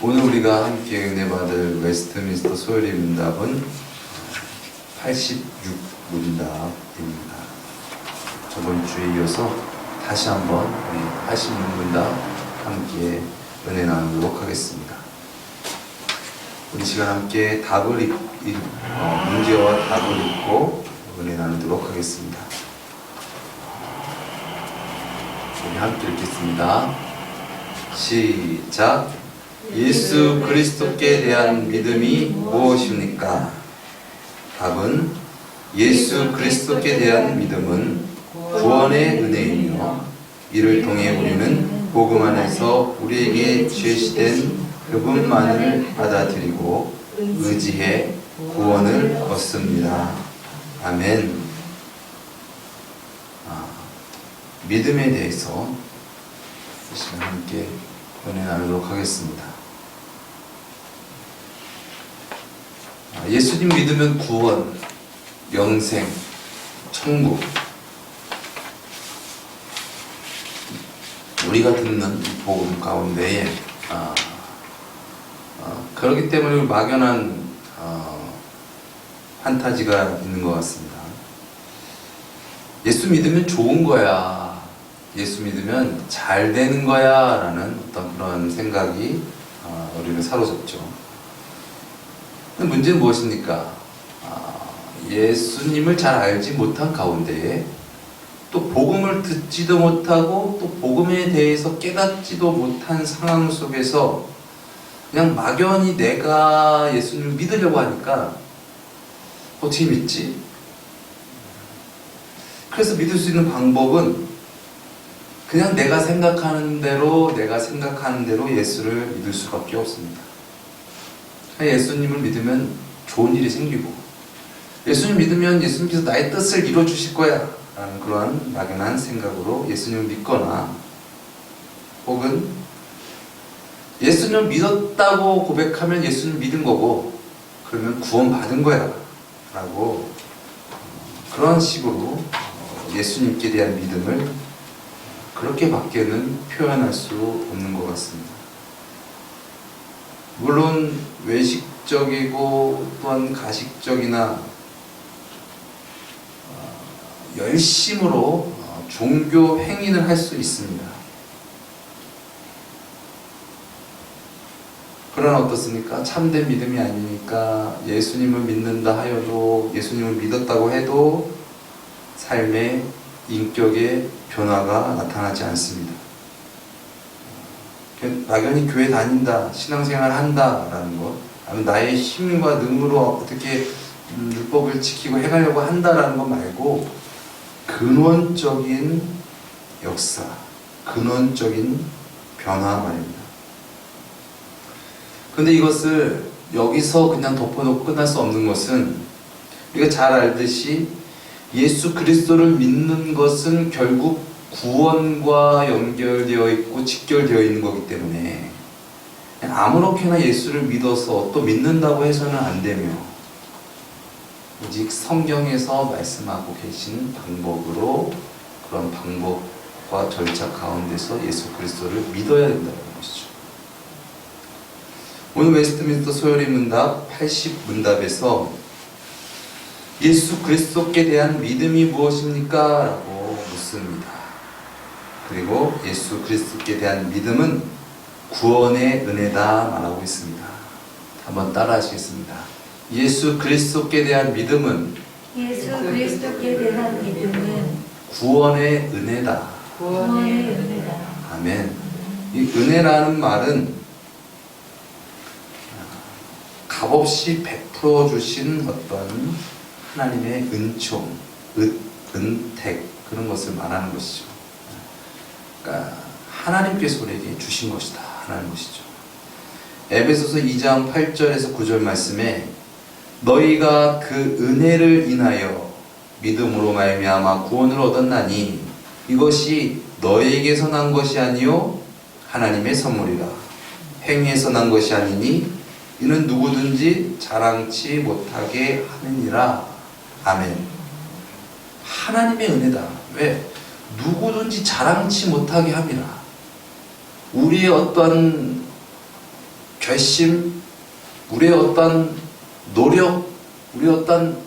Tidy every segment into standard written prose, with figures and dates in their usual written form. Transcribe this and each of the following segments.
오늘 우리가 함께 은혜 받을 웨스트민스터 소요리 문답은 86문답입니다. 저번 주에 이어서 다시 한번 우리 86문답 함께 은혜 나누도록 하겠습니다. 우리 시간 함께 문제와 답을 읽고 은혜 나누도록 하겠습니다. 우리 함께 읽겠습니다. 시작. 예수 그리스도께 대한 믿음이 무엇입니까? 답은 예수 그리스도께 대한 믿음은 구원의 은혜이며 이를 통해 우리는 복음 안에서 우리에게 제시된 그분만을 받아들이고 의지해 구원을 얻습니다. 아멘. 믿음에 대해서 이 시간 함께 은혜 나누도록 하겠습니다. 예수님 믿으면 구원, 영생, 천국, 우리가 듣는 복음 가운데에 그렇기 때문에 막연한 판타지가 있는 것 같습니다. 예수 믿으면 좋은 거야, 예수 믿으면 잘 되는 거야 라는 어떤 그런 생각이 우리를 사로잡죠. 근데 문제는 무엇입니까? 예수님을 잘 알지 못한 가운데에 또 복음을 듣지도 못하고 또 복음에 대해서 깨닫지도 못한 상황 속에서 그냥 막연히 내가 예수님을 믿으려고 하니까 어떻게 믿지? 그래서 믿을 수 있는 방법은 그냥 내가 생각하는 대로 예수를 믿을 수밖에 없습니다. 예수님을 믿으면 좋은 일이 생기고, 예수님 믿으면 예수님께서 나의 뜻을 이루어주실 거야 라는 그러한 막연한 생각으로 예수님을 믿거나, 혹은 예수님을 믿었다고 고백하면 예수님 믿은 거고 그러면 구원 받은 거야 라고 그런 식으로 예수님께 대한 믿음을 그렇게 밖에는 표현할 수 없는 것 같습니다. 물론 외식적이고 또한 가식적이나 열심으로 종교 행위를 할 수 있습니다. 그러나 어떻습니까? 참된 믿음이 아니니까 예수님을 믿는다 하여도, 예수님을 믿었다고 해도 삶의 인격의 변화가 나타나지 않습니다. 막연히 교회 다닌다, 신앙생활 한다 라는 것, 아니면 나의 힘과 능으로 어떻게 율법을 지키고 해가려고 한다라는 것 말고 근원적인 역사, 근원적인 변화 말입니다. 근데 이것을 여기서 그냥 덮어놓고 끝날 수 없는 것은, 우리가 잘 알듯이 예수 그리스도를 믿는 것은 결국 구원과 연결되어 있고 직결되어 있는 거기 때문에 아무렇게나 예수를 믿어서 또 믿는다고 해서는 안 되며, 오직 성경에서 말씀하고 계신 방법으로, 그런 방법과 절차 가운데서 예수 그리스도를 믿어야 된다는 것이죠. 오늘 웨스트민스터 소요리 문답 80문답에서 예수 그리스도께 대한 믿음이 무엇입니까? 라고 묻습니다. 그리고 예수 그리스도께 대한 믿음은 구원의 은혜다 말하고 있습니다. 한번 따라 하시겠습니다. 예수 그리스도께 대한 믿음은 구원의 은혜다. 아멘. 이 은혜라는 말은 값없이 베풀어 주신 어떤 하나님의 은총, 은택, 그런 것을 말하는 것이죠. 그러니까 하나님께서 우리에게 주신 것이다 라는 것이죠. 에베소서 2장 8절에서 9절 말씀에 너희가 그 은혜를 인하여 믿음으로 말미암아 구원을 얻었나니 이것이 너희에게서 난 것이 아니요 하나님의 선물이라. 행위에서 난 것이 아니니 이는 누구든지 자랑치 못하게 하느니라. 아멘. 하나님의 은혜다. 왜? 누구든지 자랑치 못하게 함이라. 우리의 어떠한 결심, 우리의 어떤 노력, 우리의 어떤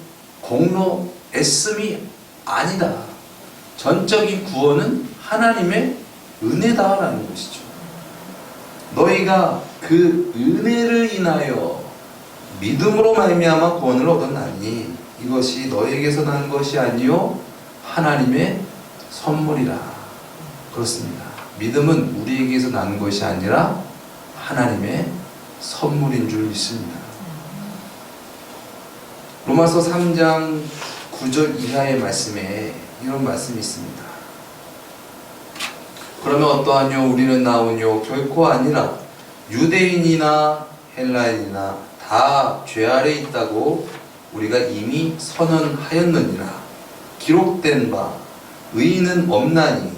공로, 애씀이 아니다. 전적인 구원은 하나님의 은혜다라는 것이죠. 너희가 그 은혜를 인하여 믿음으로 말미암아 구원을 얻었나니 이것이 너희에게서 난 것이 아니요 하나님의 선물이라. 그렇습니다. 믿음은 우리에게서 난 것이 아니라 하나님의 선물인 줄 믿습니다. 로마서 3장 9절 이하의 말씀에 이런 말씀이 있습니다. 그러면 어떠하뇨? 우리는 나오뇨? 결코 아니라 유대인이나 헬라인이나 다 죄 아래 있다고 우리가 이미 선언하였느니라. 기록된 바 의인은 없나니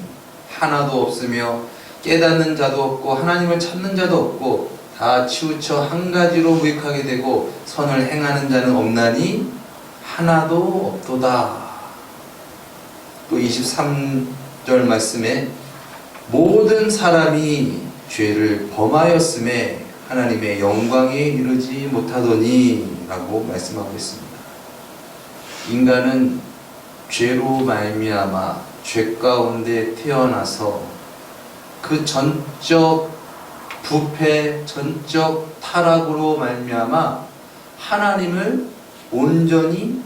하나도 없으며 깨닫는 자도 없고 하나님을 찾는 자도 없고 다 치우쳐 한 가지로 무익하게 되고 선을 행하는 자는 없나니 하나도 없도다. 또 23절 말씀에 모든 사람이 죄를 범하였음에 하나님의 영광에 이르지 못하더니 라고 말씀하고 있습니다. 인간은 죄로 말미암아 죄 가운데 태어나서 그 전적 부패, 전적 타락으로 말미암아 하나님을 온전히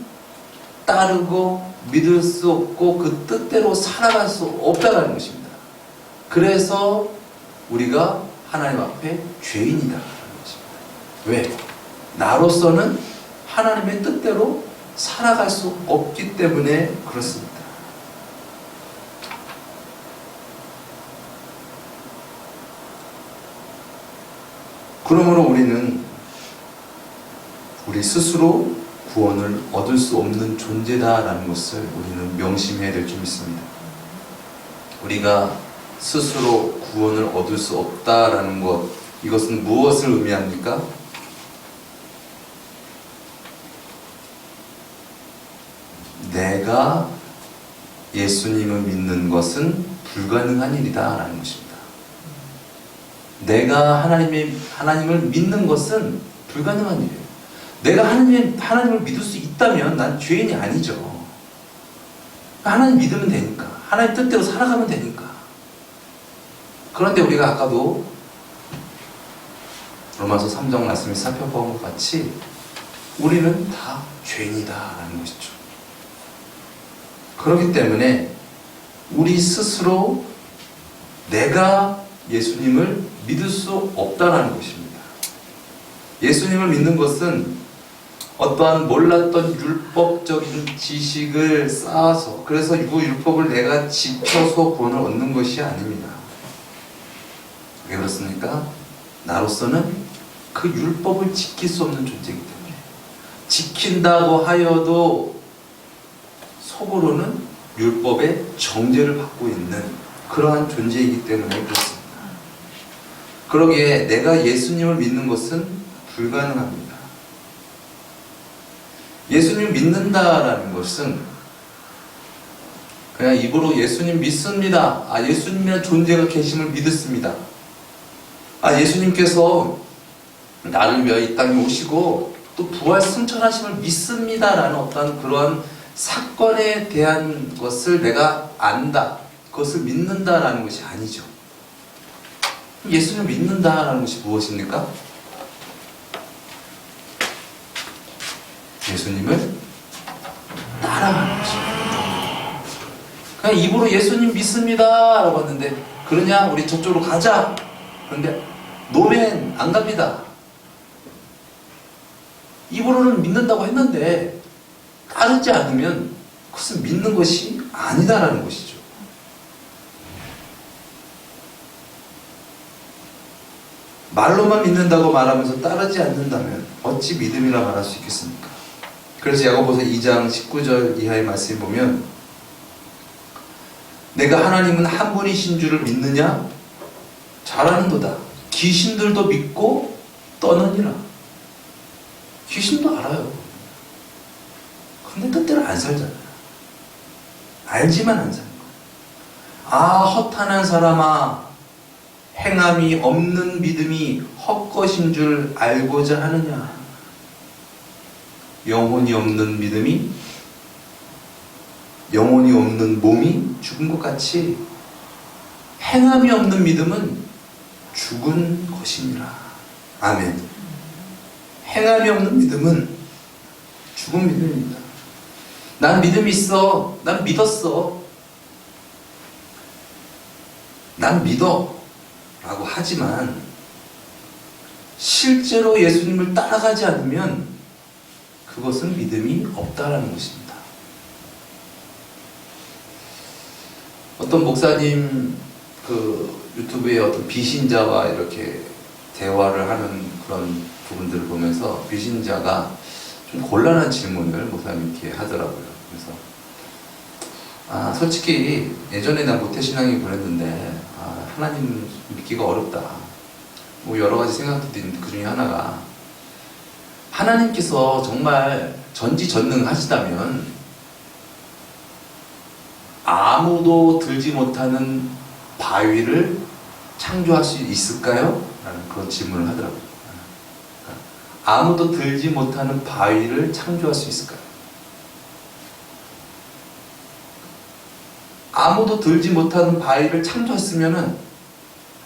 따르고 믿을 수 없고 그 뜻대로 살아갈 수 없다는 것입니다. 그래서 우리가 하나님 앞에 죄인이다 라는 것입니다. 왜? 나로서는 하나님의 뜻대로 살아갈 수 없기 때문에 그렇습니다. 그러므로 우리는 우리 스스로 구원을 얻을 수 없는 존재다라는 것을 우리는 명심해야 될 줄 믿습니다. 우리가 스스로 구원을 얻을 수 없다라는 것, 이것은 무엇을 의미합니까? 내가 예수님을 믿는 것은 불가능한 일이다라는 것입니다. 내가 하나님을 믿는 것은 불가능한 일이에요. 내가 하나님을 믿을 수 있다면 난 죄인이 아니죠. 하나님 믿으면 되니까. 하나님 뜻대로 살아가면 되니까. 그런데 우리가 아까도 로마서 3장 말씀을 살펴본 것 같이 우리는 다 죄인이다라는 것이죠. 그렇기 때문에 우리 스스로 내가 예수님을 믿을 수 없다라는 것입니다. 예수님을 믿는 것은 어떠한 몰랐던 율법적인 지식을 쌓아서 그래서 그 율법을 내가 지켜서 구원을 얻는 것이 아닙니다. 왜 그렇습니까? 나로서는 그 율법을 지킬 수 없는 존재이기 때문에 지킨다고 하여도 속으로는 율법의 정죄를 받고 있는 그러한 존재이기 때문에 그렇습니다. 그러기에 내가 예수님을 믿는 것은 불가능합니다. 예수님 믿는다라는 것은 그냥 입으로 예수님 믿습니다. 예수님이라는 존재가 계심을 믿습니다. 예수님께서 나를 위하여 이 땅에 오시고 또 부활 승천하심을 믿습니다라는 어떤 그런 사건에 대한 것을 내가 안다, 그것을 믿는다라는 것이 아니죠. 예수님을 믿는다라는 것이 무엇입니까? 예수님을 따라가는 것입니다. 그냥 입으로 예수님 믿습니다 라고 했는데 그러냐? 우리 저쪽으로 가자. 그런데 노맨 안 갑니다. 입으로는 믿는다고 했는데 따르지 않으면 그것은 믿는 것이 아니다라는 것이죠. 말로만 믿는다고 말하면서 따르지 않는다면 어찌 믿음이라 말할 수 있겠습니까? 그래서 야고보서 2장 19절 이하의 말씀을 보면 내가 하나님은 한 분이신 줄을 믿느냐? 잘하는도다. 귀신들도 믿고 떠느니라. 귀신도 알아요. 근데 뜻대로 안 살잖아요. 알지만 안 사는 거예요. 허탄한 사람아, 행함이 없는 믿음이 헛것인 줄 알고자 하느냐. 영혼이 없는 믿음이, 영혼이 없는 몸이 죽은 것 같이 행함이 없는 믿음은 죽은 것이니라. 아멘. 행함이 없는 믿음은 죽은 믿음입니다. 난 믿음이 있어. 난 믿었어. 난 믿어. 라고 하지만 실제로 예수님을 따라가지 않으면 그것은 믿음이 없다라는 것입니다. 어떤 목사님 유튜브에 어떤 비신자와 이렇게 대화를 하는 그런 부분들을 보면서 비신자가 좀 곤란한 질문을 목사님께 하더라고요. 그래서 솔직히 예전에 난 모태신앙이 그랬는데 하나님 믿기가 어렵다. 뭐 여러 가지 생각도 있는데 그 중에 하나가 하나님께서 정말 전지전능하시다면 아무도 들지 못하는 바위를 창조할 수 있을까요? 라는 그런 질문을 하더라고요. 아무도 들지 못하는 바위를 창조할 수 있을까요? 아무도 들지 못하는 바위를 창조했으면은,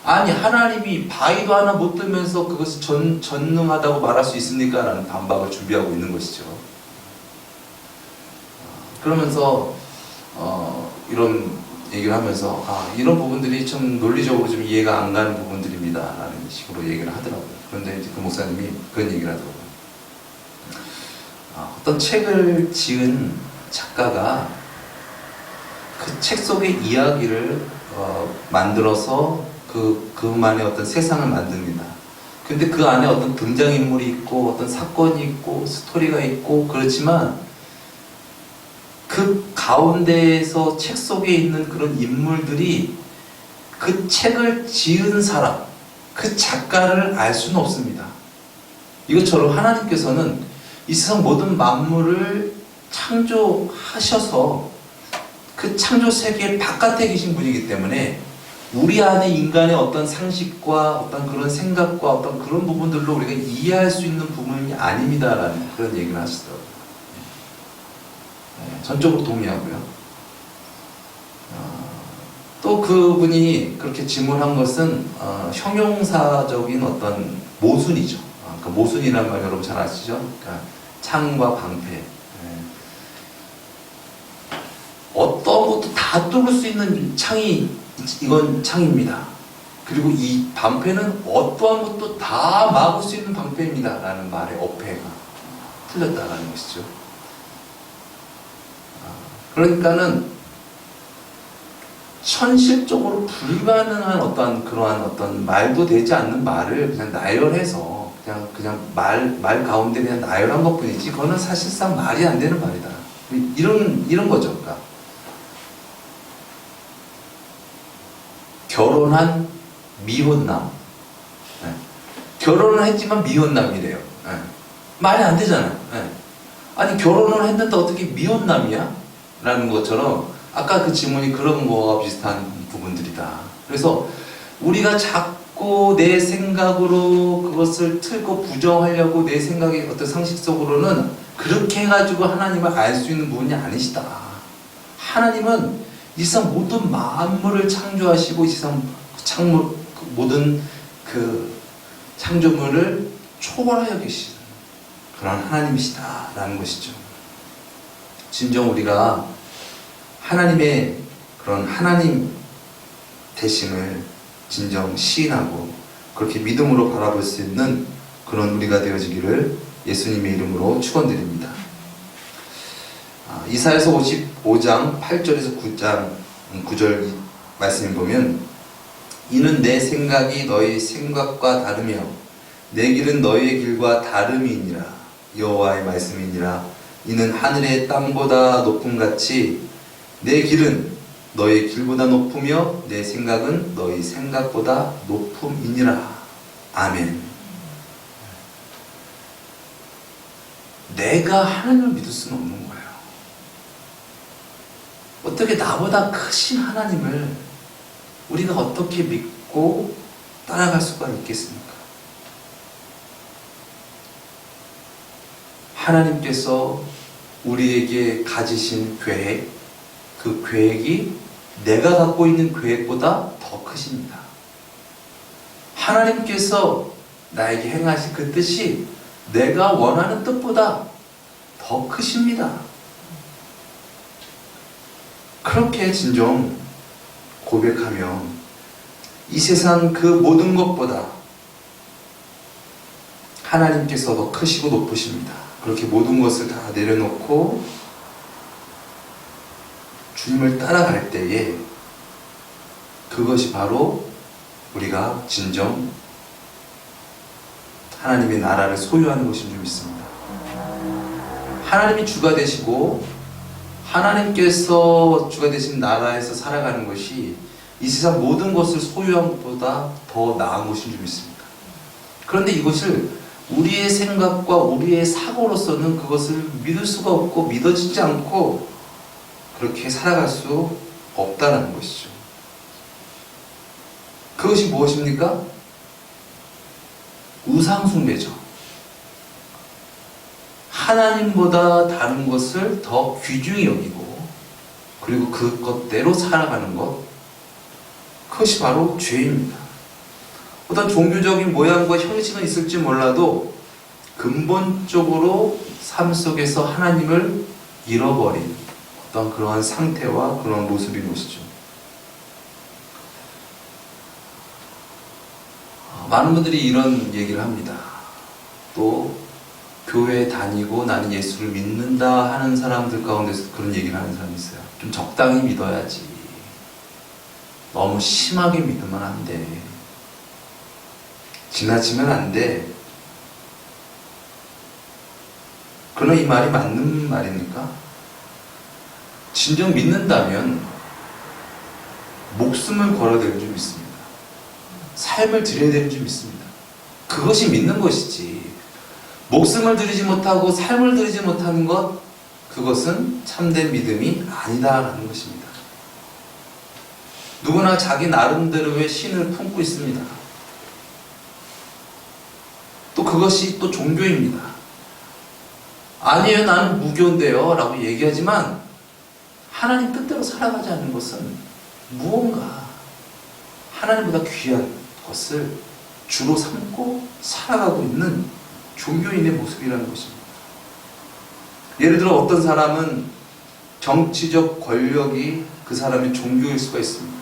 아니 하나님이 바위도 하나 못 들면서 그것이 전능하다고 말할 수 있습니까? 라는 반박을 준비하고 있는 것이죠. 그러면서 이런 얘기를 하면서 이런 부분들이 좀 논리적으로 좀 이해가 안 가는 부분들입니다 라는 식으로 얘기를 하더라고요. 그런데 이제 그 목사님이 그런 얘기를 하더라고요. 어떤 책을 지은 작가가 그 책 속의 이야기를 만들어서 그만의 어떤 세상을 만듭니다. 근데 그 안에 어떤 등장인물이 있고 어떤 사건이 있고 스토리가 있고 그렇지만 그 가운데에서 책 속에 있는 그런 인물들이 그 책을 지은 사람, 그 작가를 알 수는 없습니다. 이것처럼 하나님께서는 이 세상 모든 만물을 창조하셔서 그 창조 세계 바깥에 계신 분이기 때문에 우리 안에 인간의 어떤 상식과 어떤 그런 생각과 어떤 그런 부분들로 우리가 이해할 수 있는 부분이 아닙니다라는 그런 얘기를 하시더라고요. 전적으로 동의하고요. 또 그분이 그렇게 질문한 것은 형용사적인 어떤 모순이죠. 그 모순이라는 말 여러분 잘 아시죠? 그러니까 창과 방패. 어떤 것도 다 뚫을 수 있는 창이 이건 창입니다. 그리고 이 방패는 어떠한 것도 다 막을 수 있는 방패입니다. 라는 말의 어폐가 틀렸다라는 것이죠. 그러니까는 현실적으로 불가능한 그러한 어떤 말도 되지 않는 말을 그냥 나열해서 그냥 말 가운데 그냥 나열한 것 뿐이지 그거는 사실상 말이 안 되는 말이다. 이런 거죠. 그러니까 결혼한 미혼남. 결혼을 했지만 미혼남이래요. 말이 안 되잖아요. 아니 결혼을 했는데 어떻게 미혼남이야? 라는 것처럼 아까 그 질문이 그런 거와 비슷한 부분들이다. 그래서 우리가 자꾸 내 생각으로 그것을 틀고 부정하려고 내 생각의 어떤 상식적으로는 그렇게 해가지고 하나님을 알 수 있는 분이 아니시다. 하나님은 이 세상 모든 만물을 창조하시고 이 세상 모든 그 창조물을 초월하여 계신 그런 하나님이시다라는 것이죠. 진정 우리가 하나님의 그런 하나님 되심을 진정 시인하고 그렇게 믿음으로 바라볼 수 있는 그런 우리가 되어지기를 예수님의 이름으로 축원드립니다. 이사야서 55장 8절에서 9절 말씀을 보면 이는 내 생각이 너희 생각과 다르며 내 길은 너희의 길과 다름이니라. 여호와의 말씀이니라. 이는 하늘의 땅보다 높음같이 내 길은 너희 길보다 높으며 내 생각은 너희 생각보다 높음이니라. 아멘. 내가 하나님을 믿을 수는 없는 거예요. 어떻게 나보다 크신 하나님을 우리가 어떻게 믿고 따라갈 수가 있겠습니까? 하나님께서 우리에게 가지신 계획, 그 계획이 내가 갖고 있는 계획보다 더 크십니다. 하나님께서 나에게 행하신 그 뜻이 내가 원하는 뜻보다 더 크십니다. 그렇게 진정 고백하면 이 세상 그 모든 것보다 하나님께서 더 크시고 높으십니다. 그렇게 모든 것을 다 내려놓고 주님을 따라갈 때에 그것이 바로 우리가 진정 하나님의 나라를 소유하는 것인 줄 믿습니다. 하나님이 주가 되시고 하나님께서 주가 되신 나라에서 살아가는 것이 이 세상 모든 것을 소유한 것보다 더 나은 것인 줄 믿습니다. 그런데 이것을 우리의 생각과 우리의 사고로서는 그것을 믿을 수가 없고 믿어지지 않고 그렇게 살아갈 수 없다는 것이죠. 그것이 무엇입니까? 우상숭배죠. 하나님보다 다른 것을 더 귀중히 여기고 그리고 그것대로 살아가는 것, 그것이 바로 죄입니다. 어떤 종교적인 모양과 형식은 있을지 몰라도 근본적으로 삶 속에서 하나님을 잃어버린 어떤 그러한 상태와 그런 모습인 것이죠. 많은 분들이 이런 얘기를 합니다. 또 교회 다니고 나는 예수를 믿는다 하는 사람들 가운데서 그런 얘기를 하는 사람이 있어요. 좀 적당히 믿어야지. 너무 심하게 믿으면 안 돼. 지나치면 안 돼. 그러나 이 말이 맞는 말입니까? 진정 믿는다면 목숨을 걸어야 되는 줄 믿습니다. 삶을 드려야 되는 줄 믿습니다. 그것이 믿는 것이지. 목숨을 드리지 못하고 삶을 드리지 못하는 것, 그것은 참된 믿음이 아니다라는 것입니다. 누구나 자기 나름대로의 신을 품고 있습니다. 또 그것이 또 종교입니다. 아니에요, 나는 무교인데요 라고 얘기하지만 하나님 뜻대로 살아가지 않는 것은 무언가 하나님보다 귀한 것을 주로 삼고 살아가고 있는 종교인의 모습이라는 것입니다. 예를 들어 어떤 사람은 정치적 권력이 그 사람의 종교일 수가 있습니다.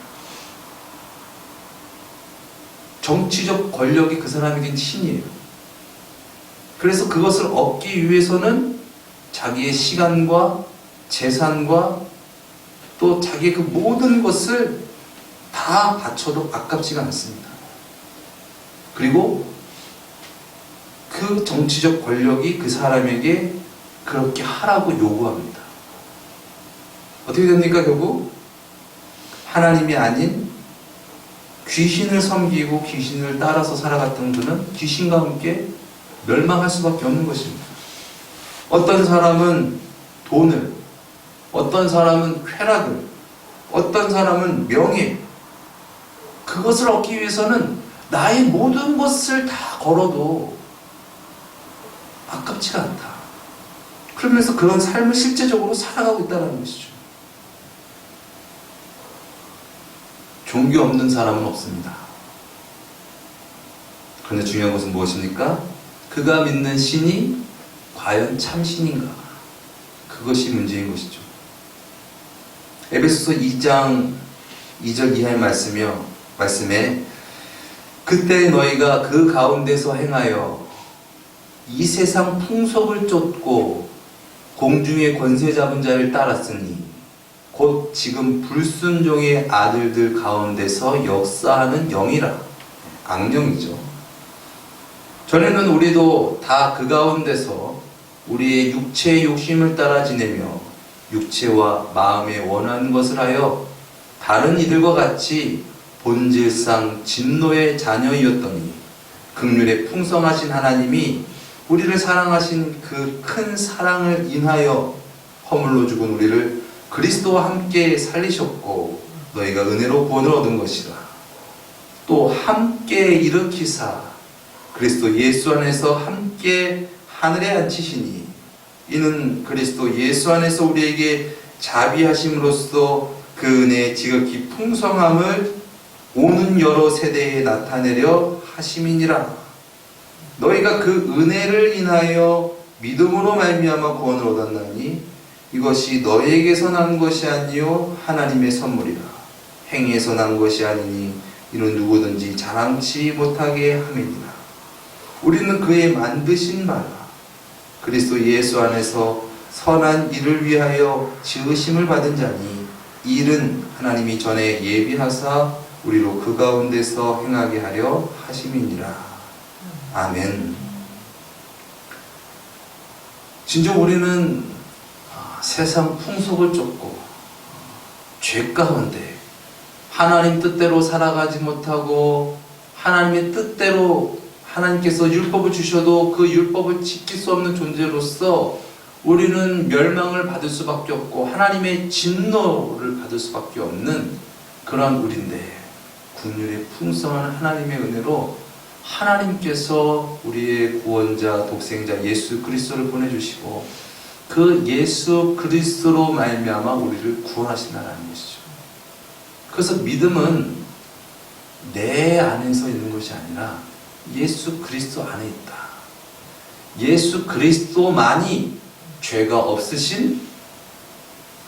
정치적 권력이 그 사람에겐 신이에요. 그래서 그것을 얻기 위해서는 자기의 시간과 재산과 또 자기의 그 모든 것을 다 바쳐도 아깝지가 않습니다. 그리고 그 정치적 권력이 그 사람에게 그렇게 하라고 요구합니다. 어떻게 됩니까? 결국 하나님이 아닌 귀신을 섬기고 귀신을 따라서 살아갔던 그는 귀신과 함께 멸망할 수밖에 없는 것입니다. 어떤 사람은 돈을, 어떤 사람은 쾌락을, 어떤 사람은 명예, 그것을 얻기 위해서는 나의 모든 것을 다 걸어도 아깝지가 않다. 그러면서 그런 삶을 실제적으로 살아가고 있다는 것이죠. 종교 없는 사람은 없습니다. 그런데 중요한 것은 무엇입니까? 그가 믿는 신이 과연 참신인가? 그것이 문제인 것이죠. 에베소서 2장 2절 이하의 말씀에 그때 너희가 그 가운데서 행하여 이 세상 풍속을 쫓고 공중의 권세 잡은 자를 따랐으니 곧 지금 불순종의 아들들 가운데서 역사하는 영이라. 악령이죠. 전에는 우리도 다 그 가운데서 우리의 육체의 욕심을 따라 지내며 육체와 마음에 원하는 것을 하여 다른 이들과 같이 본질상 진노의 자녀이었더니 긍휼에 풍성하신 하나님이 우리를 사랑하신 그 큰 사랑을 인하여 허물로 죽은 우리를 그리스도와 함께 살리셨고 너희가 은혜로 구원을 얻은 것이라. 또 함께 일으키사 그리스도 예수 안에서 함께 하늘에 앉히시니 이는 그리스도 예수 안에서 우리에게 자비하심으로써 그 은혜의 지극히 풍성함을 오는 여러 세대에 나타내려 하심이니라. 너희가 그 은혜를 인하여 믿음으로 말미암아 구원을 얻었나니 이것이 너희에게서 난 것이 아니요 하나님의 선물이라. 행위에서 난 것이 아니니 이는 누구든지 자랑치 못하게 함이니라. 우리는 그의 만드신 바라 그리스도 예수 안에서 선한 일을 위하여 지으심을 받은 자니 이 일은 하나님이 전에 예비하사 우리로 그 가운데서 행하게 하려 하심이니라. 아멘. 진정 우리는 세상 풍속을 쫓고 죄 가운데 하나님 뜻대로 살아가지 못하고 하나님의 뜻대로 하나님께서 율법을 주셔도 그 율법을 지킬 수 없는 존재로서 우리는 멸망을 받을 수밖에 없고 하나님의 진노를 받을 수밖에 없는 그런 우리인데 긍휼의 풍성한 하나님의 은혜로 하나님께서 우리의 구원자 독생자 예수 그리스도를 보내주시고 그 예수 그리스도로 말미암아 우리를 구원하신다는 것이죠. 그래서 믿음은 내 안에서 있는 것이 아니라 예수 그리스도 안에 있다. 예수 그리스도만이 죄가 없으신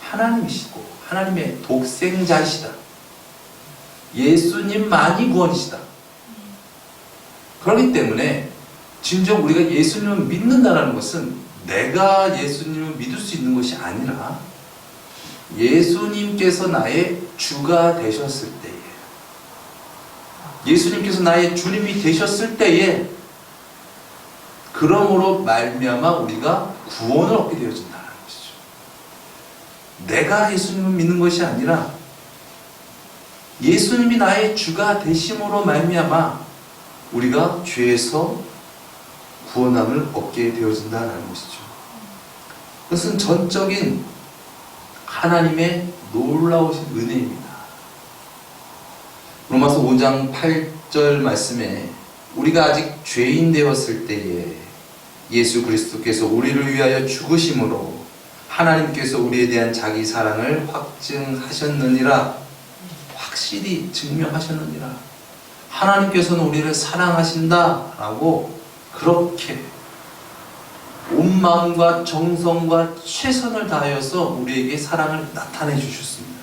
하나님이시고 하나님의 독생자이시다. 예수님만이 구원이시다. 그렇기 때문에 진정 우리가 예수님을 믿는다는 것은 내가 예수님을 믿을 수 있는 것이 아니라 예수님께서 나의 주가 되셨을 때에 예수님께서 나의 주님이 되셨을 때에 그러므로 말미암아 우리가 구원을 얻게 되어진다는 것이죠. 내가 예수님을 믿는 것이 아니라 예수님이 나의 주가 되심으로 말미암아 우리가 죄에서 구원함을 얻게 되어진다는 것이죠. 그것은 전적인 하나님의 놀라우신 은혜입니다. 로마서 5장 8절 말씀에 우리가 아직 죄인 되었을 때에 예수 그리스도께서 우리를 위하여 죽으심으로 하나님께서 우리에 대한 자기 사랑을 확증하셨느니라. 확실히 증명하셨느니라. 하나님께서는 우리를 사랑하신다라고 그렇게 온 마음과 정성과 최선을 다하여서 우리에게 사랑을 나타내 주셨습니다.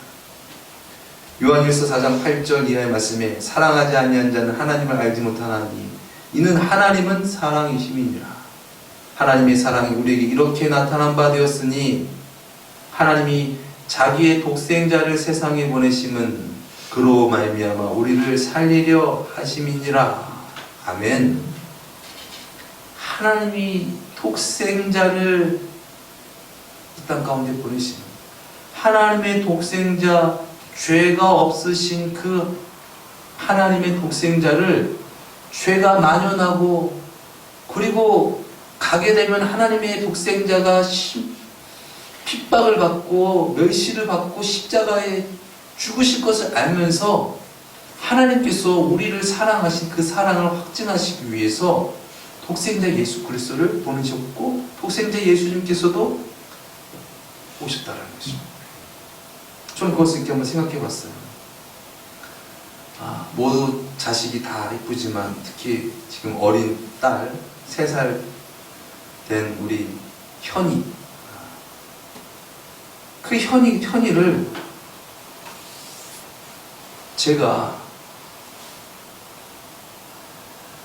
요한일서 4장 8절 이하의 말씀에 사랑하지 아니한 자는 하나님을 알지 못하나니 이는 하나님은 사랑이심이니라. 하나님의 사랑이 우리에게 이렇게 나타난 바 되었으니 하나님이 자기의 독생자를 세상에 보내심은 그로 말미암아 우리를 살리려 하심이니라. 아멘. 하나님이 독생자를 이 땅 가운데 보내시는 하나님의 독생자 죄가 없으신 그 하나님의 독생자를 죄가 만연하고 그리고 가게 되면 하나님의 독생자가 핍박을 받고 멸시를 받고 십자가에 죽으실 것을 알면서 하나님께서 우리를 사랑하신 그 사랑을 확증하시기 위해서 독생자 예수 그리스도를 보내셨고 독생자 예수님께서도 오셨다는 것이죠. 저는 그것을 이렇게 한번 생각해 봤어요. 모두 자식이 다 이쁘지만 특히 지금 어린 딸 3살 된 우리 현이 그 현이를 제가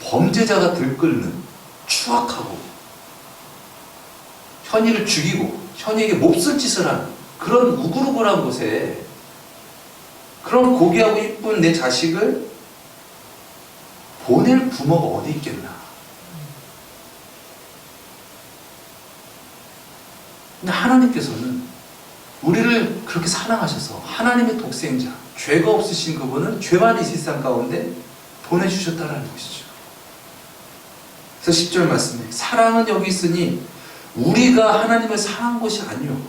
범죄자가 들끓는 추악하고 현이를 죽이고 현이에게 몹쓸 짓을 하는 그런 우글우글한 곳에 그런 고귀하고 이쁜 내 자식을 보낼 부모가 어디 있겠나. 근데 하나님께서는 우리를 그렇게 사랑하셔서 하나님의 독생자, 죄가 없으신 그분을 죄만 이 세상 가운데 보내주셨다는 것이죠. 그래서 10절 말씀에 사랑은 여기 있으니 우리가 하나님을 사랑한 것이 아니요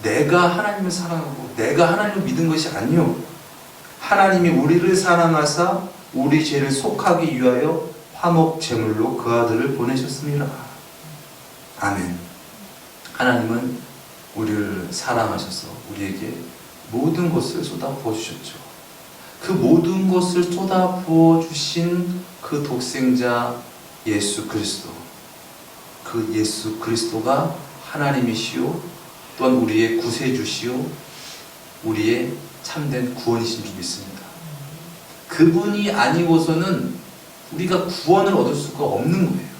내가 하나님을 사랑하고 내가 하나님을 믿은 것이 아니요 하나님이 우리를 사랑하사 우리 죄를 속하기 위하여 화목 제물로 그 아들을 보내셨습니다. 아멘. 하나님은 우리를 사랑하셔서 우리에게 모든 것을 쏟아부어 주셨죠. 그 모든 것을 쏟아부어 주신 그 독생자 예수 그리스도, 그 예수 그리스도가 하나님이시요 또한 우리의 구세주시요 우리의 참된 구원이신 줄 믿습니다. 그분이 아니고서는 우리가 구원을 얻을 수가 없는 거예요.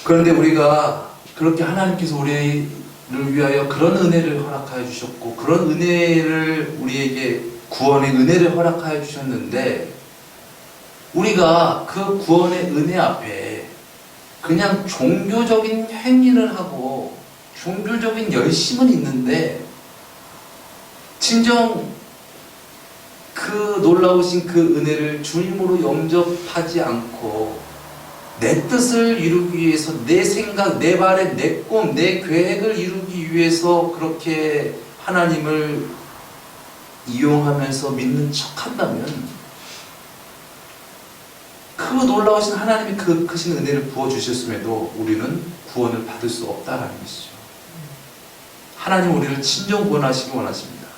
그런데 우리가 그렇게 하나님께서 우리를 위하여 그런 은혜를 허락하여 주셨고, 그런 은혜를 우리에게 구원의 은혜를 허락하여 주셨는데, 우리가 그 구원의 은혜 앞에 그냥 종교적인 행위를 하고 종교적인 열심은 있는데, 진정 그 놀라우신 그 은혜를 주님으로 영접하지 않고 내 뜻을 이루기 위해서, 내 생각, 내 바램, 내 꿈, 내 계획을 이루기 위해서 그렇게 하나님을 이용하면서 믿는 척 한다면, 그 놀라우신 하나님이 그 크신 은혜를 부어주셨음에도 우리는 구원을 받을 수 없다라는 것이죠. 하나님 우리를 진정 구원하시기 원하십니다.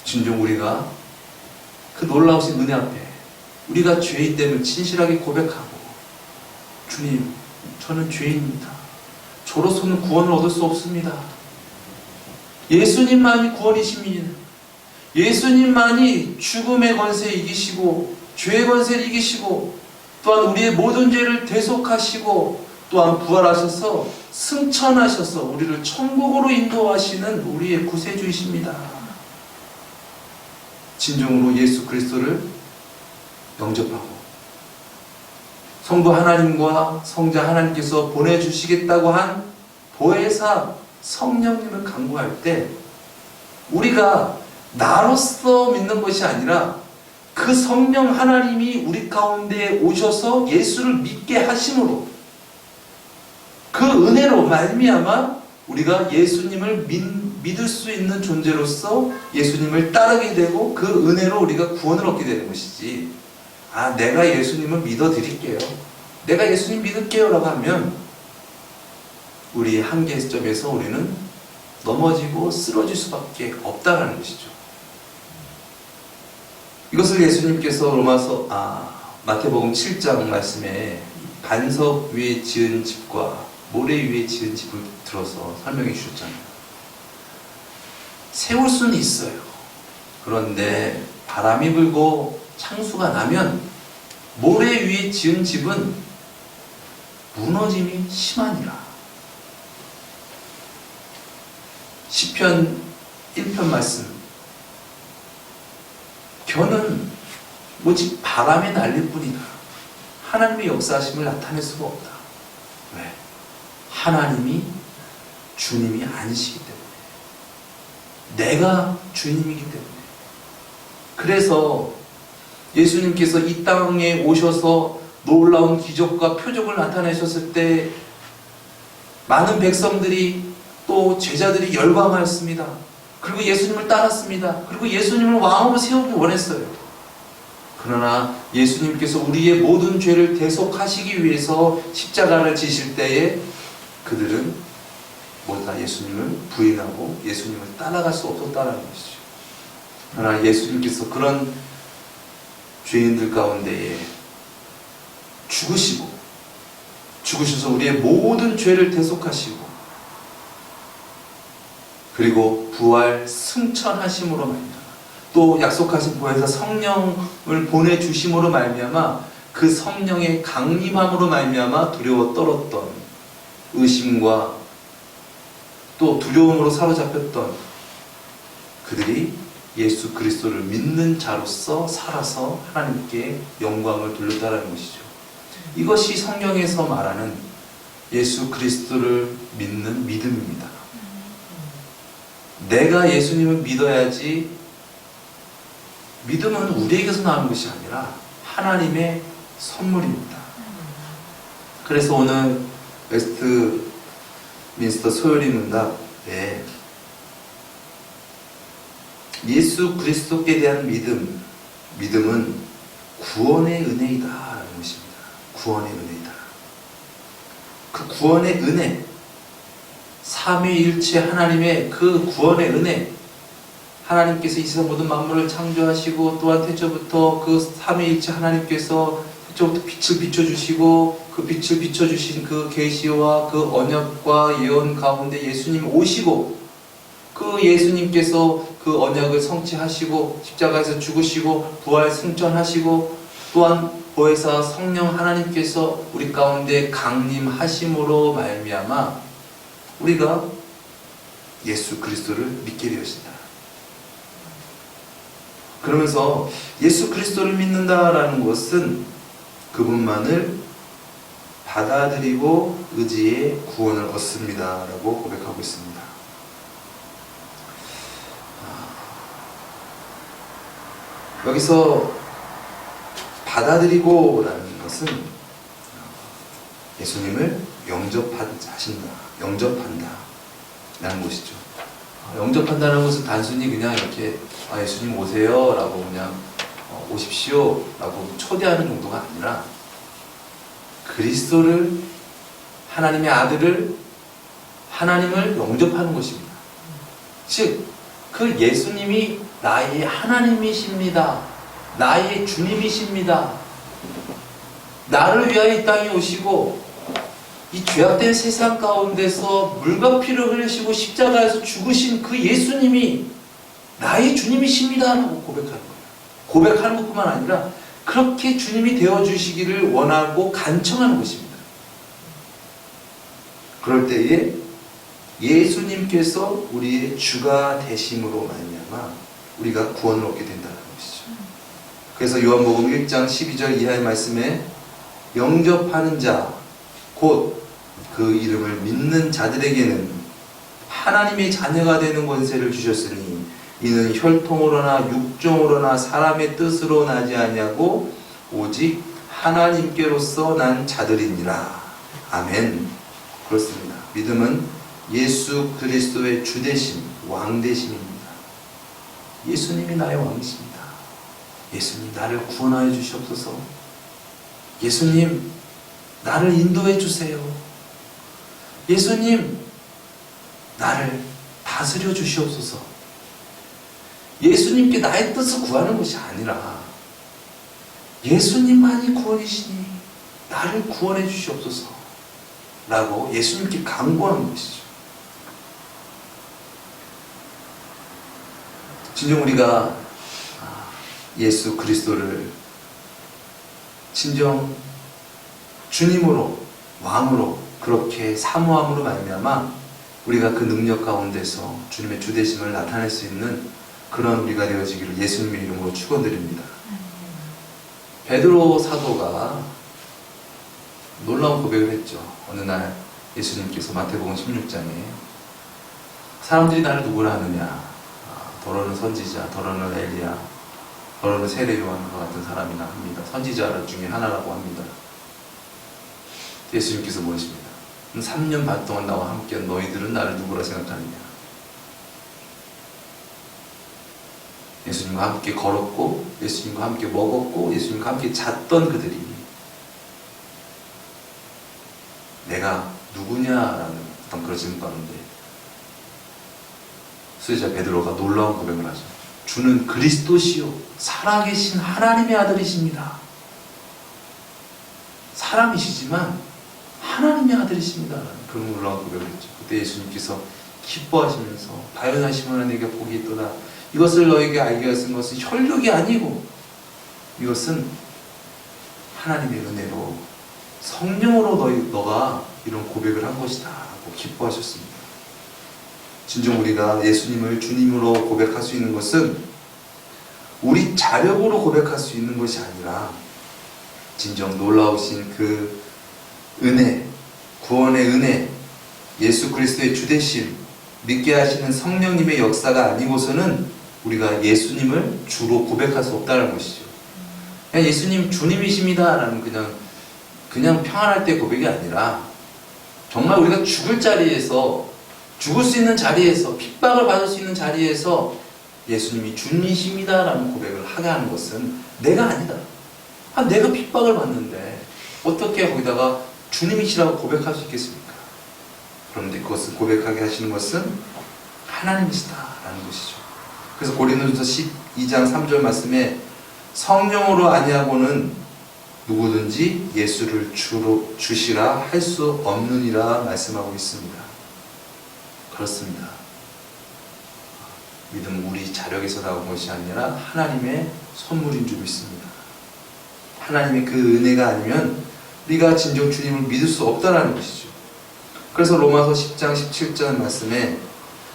진정 우리가 그 놀라우신 은혜 앞에 우리가 죄인 됨을 진실하게 고백하고, 주님, 저는 죄인입니다. 저로서는 구원을 얻을 수 없습니다. 예수님만이 구원이십니다. 예수님만이 죽음의 권세 이기시고 죄의 권세를 이기시고 또한 우리의 모든 죄를 대속하시고 또한 부활하셔서 승천하셔서 우리를 천국으로 인도하시는 우리의 구세주이십니다. 진정으로 예수 그리스도를 영접하고 성부 하나님과 성자 하나님께서 보내주시겠다고 한 보혜사 성령님을 간구할 때, 우리가 나로서 믿는 것이 아니라 그 성령 하나님이 우리 가운데 오셔서 예수를 믿게 하심으로, 그 은혜로 말미암아 우리가 예수님을 믿을 수 있는 존재로서 예수님을 따르게 되고, 그 은혜로 우리가 구원을 얻게 되는 것이지, 내가 예수님을 믿어드릴게요, 내가 예수님 믿을게요 라고 하면 우리 한계점에서 우리는 넘어지고 쓰러질 수밖에 없다라는 것이죠. 이것을 예수님께서 마태복음 7장 말씀에 반석 위에 지은 집과 모래 위에 지은 집을 들어서 설명해 주셨잖아요. 세울 수는 있어요. 그런데 바람이 불고 창수가 나면 모래 위에 지은 집은 무너짐이 심하니라. 시편 1편 말씀, 겨는 오직 바람에 날릴 뿐이다. 하나님의 역사하심을 나타낼 수가 없다. 왜? 하나님이 주님이 아니시기 때문에, 내가 주님이기 때문에. 그래서 예수님께서 이 땅에 오셔서 놀라운 기적과 표적을 나타내셨을 때 많은 백성들이 또 제자들이 열광하였습니다. 그리고 예수님을 따랐습니다. 그리고 예수님을 왕으로 세우기 원했어요. 그러나 예수님께서 우리의 모든 죄를 대속하시기 위해서 십자가를 지실 때에 그들은 모두 다 예수님을 부인하고 예수님을 따라갈 수 없었다는 것이죠. 그러나 예수님께서 그런 죄인들 가운데에 죽으셔서 우리의 모든 죄를 대속하시고, 그리고 부활 승천하심으로 말미암아, 또 약속하신 보혜사 성령을 보내주심으로 말미암아, 그 성령의 강림함으로 말미암아 두려워 떨었던 의심과 또 두려움으로 사로잡혔던 그들이 예수 그리스도를 믿는 자로서 살아서 하나님께 영광을 돌렸다는 것이죠. 이것이 성경에서 말하는 예수 그리스도를 믿는 믿음입니다. 내가 예수님을 믿어야지, 믿음은 우리에게서 나오는 것이 아니라 하나님의 선물입니다. 그래서 오늘 웨스트민스터 소요리 문답에 예수 그리스도께 대한 믿음은 구원의 은혜이다라는 것입니다. 구원의 은혜이다. 그 구원의 은혜, 삼위일체 하나님의 그 구원의 은혜, 하나님께서 이 세상 모든 만물을 창조하시고 또한 태초부터 그 삼위일체 하나님께서 태초부터 빛을 비춰주시고 그 빛을 비춰주신 그 계시와 그 언약과 예언 가운데 예수님 오시고 그 예수님께서 그 언약을 성취하시고 십자가에서 죽으시고 부활 승천하시고 또한 보혜사 성령 하나님께서 우리 가운데 강림하심으로 말미암아 우리가 예수 그리스도를 믿게 되었습니다. 그러면서 예수 그리스도를 믿는다라는 것은 그분만을 받아들이고 의지의 구원을 얻습니다 라고 고백하고 있습니다. 여기서 받아들이고 라는 것은 예수님을 영접한다 라는 것이죠. 영접한다는 것은 단순히 그냥 이렇게 예수님 오세요 라고 그냥 오십시오 라고 초대하는 정도가 아니라 그리스도를, 하나님의 아들을, 하나님을 영접하는 것입니다. 즉 그 예수님이 나의 하나님이십니다. 나의 주님이십니다. 나를 위하여 이 땅에 오시고 이 죄악된 세상 가운데서 물과 피를 흘리시고 십자가에서 죽으신 그 예수님이 나의 주님이십니다 라고 고백하는 거예요. 고백하는 것뿐만 아니라 그렇게 주님이 되어주시기를 원하고 간청하는 것입니다. 그럴 때에 예수님께서 우리의 주가 되심으로 말미암아 우리가 구원을 얻게 된다는 것이죠. 그래서 요한복음 1장 12절 이하의 말씀에 영접하는 자, 곧 그 이름을 믿는 자들에게는 하나님의 자녀가 되는 권세를 주셨으니 이는 혈통으로나 육종으로나 사람의 뜻으로 나지 아니하고 오직 하나님께로서 난 자들이니라. 아멘. 그렇습니다. 믿음은 예수 그리스도의 주되심, 왕되심입니다. 예수님이 나의 왕이십니다. 예수님 나를 구원하여 주시옵소서. 예수님 나를 인도해 주세요. 예수님 나를 다스려 주시옵소서. 예수님께 나의 뜻을 구하는 것이 아니라 예수님만이 구원이시니 나를 구원해 주시옵소서 라고 예수님께 간구하는 것이죠. 진정 우리가 예수 그리스도를 진정 주님으로 왕으로 그렇게 사모함으로 말미암아 우리가 그 능력 가운데서 주님의 주되심을 나타낼 수 있는 그런 우리가 되어지기를 예수님의 이름으로 축원드립니다. 베드로 사도가 놀라운 고백을 했죠. 어느 날 예수님께서 마태복음 16장에 사람들이 나를 누구라 하느냐, 더러는 선지자, 더러는 엘리야, 더러는 세례 요한과 같은 사람이나 합니다. 선지자 중에 하나라고 합니다. 예수님께서 뭐하십니까? 3년 반 동안 나와 함께한 너희들은 나를 누구라 생각하느냐? 예수님과 함께 걸었고 예수님과 함께 먹었고 예수님과 함께 잤던 그들이 내가 누구냐라는 어떤 그런 질문 가운데 수제자 베드로가 놀라운 고백을 하죠. 주는 그리스도시요 살아계신 하나님의 아들이십니다. 사람이시지만 하나님의 아들이십니다 라는 그런 놀라운 고백을 했죠. 그때 예수님께서 기뻐하시면서 바요나시모나 내게 복이 있도다. 이것을 너에게 알게 하신 것은 혈육이 아니고 이것은 하나님의 은혜로 성령으로 너가 이런 고백을 한 것이다 라고 기뻐하셨습니다. 진정 우리가 예수님을 주님으로 고백할 수 있는 것은 우리 자력으로 고백할 수 있는 것이 아니라 진정 놀라우신 그 은혜, 구원의 은혜, 예수 그리스도의 주되심, 믿게 하시는 성령님의 역사가 아니고서는 우리가 예수님을 주로 고백할 수 없다는 것이죠. 그냥 예수님 주님이십니다 라는 그냥 평안할 때 고백이 아니라 정말 우리가 죽을 자리에서, 죽을 수 있는 자리에서, 핍박을 받을 수 있는 자리에서 예수님이 주님이십니다라는 고백을 하게 하는 것은 내가 아니다. 내가 핍박을 받는데 어떻게 거기다가 주님이시라고 고백할 수 있겠습니까? 그런데 그것을 고백하게 하시는 것은 하나님이시다라는 것이죠. 그래서 고린도전서 12장 3절 말씀에 성령으로 아니하고는 누구든지 예수를 주시라 할 수 없느니라 말씀하고 있습니다. 그렇습니다. 믿음은 우리 자력에서 나온 것이 아니라 하나님의 선물인 줄 믿습니다. 하나님의 그 은혜가 아니면 우리가 진정 주님을 믿을 수 없다는 것이죠. 그래서 로마서 10장 17절 말씀에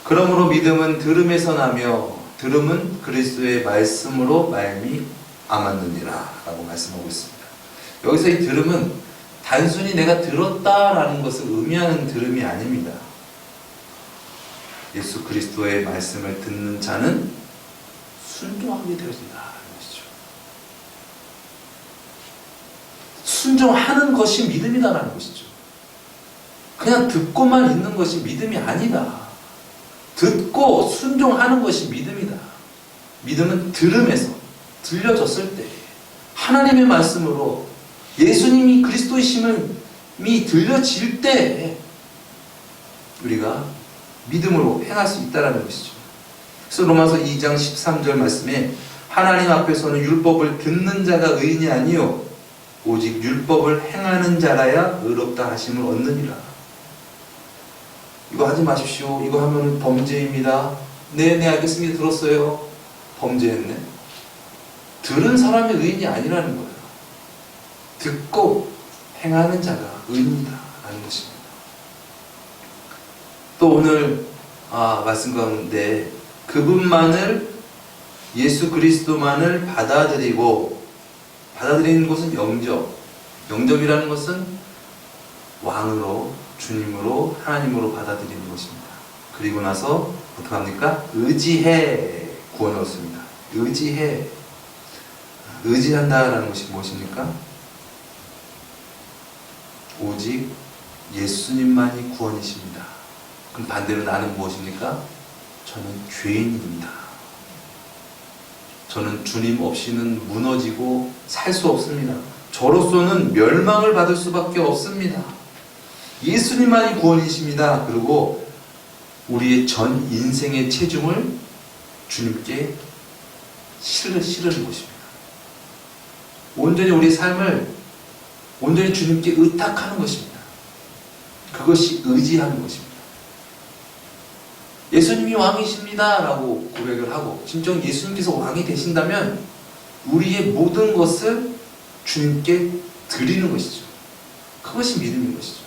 그러므로 믿음은 들음에서 나며 들음은 그리스도의 말씀으로 말미암았느니라 라고 말씀하고 있습니다. 여기서 이 들음은 단순히 내가 들었다라는 것을 의미하는 들음이 아닙니다. 예수 그리스도의 말씀을 듣는 자는 순종하게 되어진다는 것이죠. 순종하는 것이 믿음이다라는 것이죠. 그냥 듣고만 있는 것이 믿음이 아니다. 듣고 순종하는 것이 믿음이다. 믿음은 들음에서 들려졌을 때 하나님의 말씀으로 예수님이 그리스도이심이 들려질 때 우리가 믿음으로 행할 수 있다는 것이죠. 그래서 로마서 2장 13절 말씀에 하나님 앞에서는 율법을 듣는 자가 의인이 아니요 오직 율법을 행하는 자라야 의롭다 하심을 얻느니라. 이거 하지 마십시오. 이거 하면 범죄입니다. 네 알겠습니다. 들었어요. 범죄했네. 들은 사람이 의인이 아니라는 거예요. 듣고 행하는 자가 의인이다 라는 것입니다. 또 오늘 말씀 가운데 그분만을 예수 그리스도만을 받아들이는 것은 영접이라는 것은 왕으로 주님으로 하나님으로 받아들이는 것입니다. 그리고 나서 어떻게 합니까? 의지해 구원을 얻습니다. 의지한다라는 것이 무엇입니까? 오직 예수님만이 구원이십니다. 그럼 반대로 나는 무엇입니까? 저는 죄인입니다. 저는 주님 없이는 무너지고 살 수 없습니다. 저로서는 멸망을 받을 수밖에 없습니다. 예수님만이 구원이십니다. 그리고 우리의 전 인생의 체중을 주님께 실으는 것입니다. 온전히 우리의 삶을 온전히 주님께 의탁하는 것입니다. 그것이 의지하는 것입니다. 예수님이 왕이십니다 라고 고백을 하고 진정 예수님께서 왕이 되신다면 우리의 모든 것을 주님께 드리는 것이죠. 그것이 믿음인 것이죠.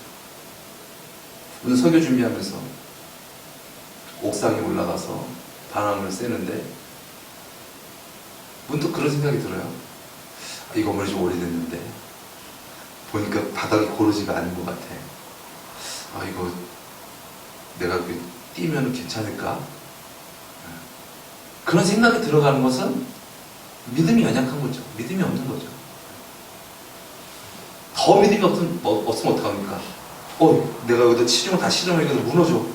오늘 설교 준비하면서 옥상에 올라가서 바람을 쐬는데 문득 그런 생각이 들어요. 이 건물이 좀 오래됐는데 보니까 바닥이 고르지가 않은 것 같아. 이거 내가 뛰면 괜찮을까? 그런 생각이 들어가는 것은 믿음이 연약한 거죠. 믿음이 없는 거죠. 더 믿음이 없으면 어떡합니까? 내가 여기다 치중을 다 실으면 이거 무너져.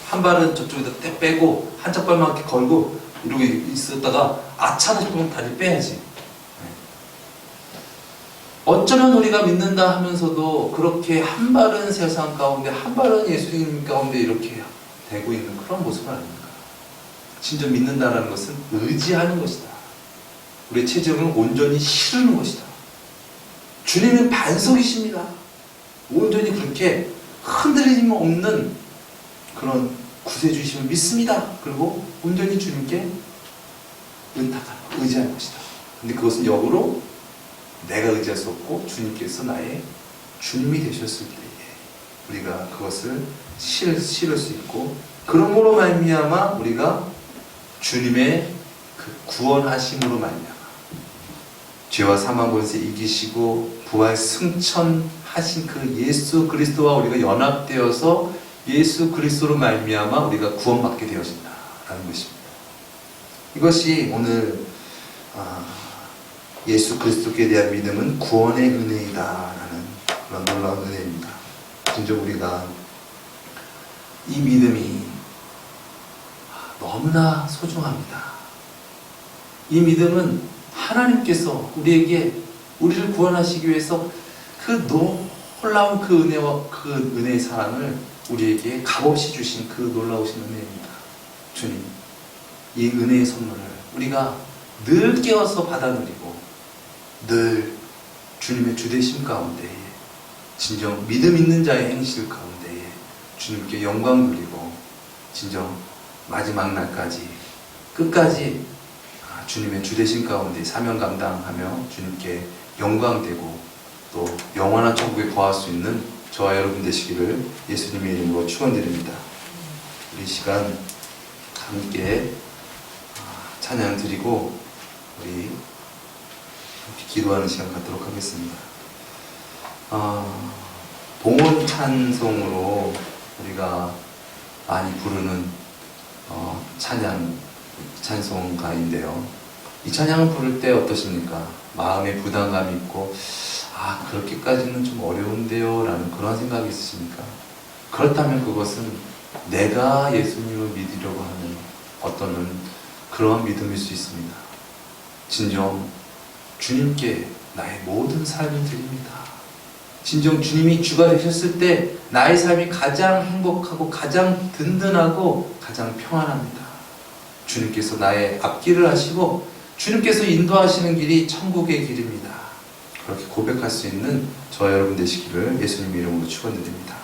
한 발은 저쪽에다 떼 빼고 한쪽 발만 이렇게 걸고 이러고 있었다가 아차다 싶으면 다리 빼야지. 어쩌면 우리가 믿는다 하면서도 그렇게 한 발은 세상 가운데 한 발은 예수님 가운데 이렇게 되고 있는 그런 모습은 아닙니까? 진짜 믿는다라는 것은 의지하는 것이다. 우리의 체질을 온전히 실으는 것이다. 주님은 반석이십니다. 온전히 그렇게 흔들림 없는 그런 구세주이심을 믿습니다. 그리고 온전히 주님께 의지하는 것이다. 근데 그것은 역으로 내가 의지할 수 없고 주님께서 나의 주님이 되셨을 때에 우리가 그것을 실을 수 있고 그러므로 말미암아 우리가 주님의 그 구원하심으로 말미암아 죄와 사망 권세 이기시고 부활 승천하신 그 예수 그리스도와 우리가 연합되어서 예수 그리스도로 말미암아 우리가 구원받게 되어진다라는 것입니다. 이것이 오늘 예수 그리스도께 대한 믿음은 구원의 은혜이다라는 그런 놀라운 은혜입니다. 진짜 우리가 이 믿음이 너무나 소중합니다. 이 믿음은 하나님께서 우리를 구원하시기 위해서 그 놀라운 그 은혜와 그 은혜의 사랑을 우리에게 값없이 주신 그 놀라우신 은혜입니다. 주님, 이 은혜의 선물을 우리가 늘 깨어서 받아 누리고 늘 주님의 주되심 가운데에 진정 믿음 있는 자의 행실 가운데에 주님께 영광 돌리고 진정 마지막 날까지 끝까지 주님의 주되심 가운데 사명 감당하며 주님께 영광되고 또 영원한 천국에 거할 수 있는 저와 여러분 되시기를 예수님의 이름으로 축원드립니다. 우리 시간 함께 찬양 드리고 우리 함께 기도하는 시간 갖도록 하겠습니다. 봉헌 찬송으로 우리가 많이 부르는 찬송가인데요. 이 찬양을 부를 때 어떠십니까? 마음에 부담감이 있고 그렇게까지는 좀 어려운데요 라는 그런 생각이 있으십니까? 그렇다면 그것은 내가 예수님을 믿으려고 하는 어떤 그러한 믿음일 수 있습니다. 진정 주님께 나의 모든 삶을 드립니다. 진정 주님이 주가 되셨을 때 나의 삶이 가장 행복하고 가장 든든하고 가장 평안합니다. 주님께서 나의 앞길을 하시고 주님께서 인도하시는 길이 천국의 길입니다. 그렇게 고백할 수 있는 저와 여러분 되시기를 예수님 이름으로 축원드립니다.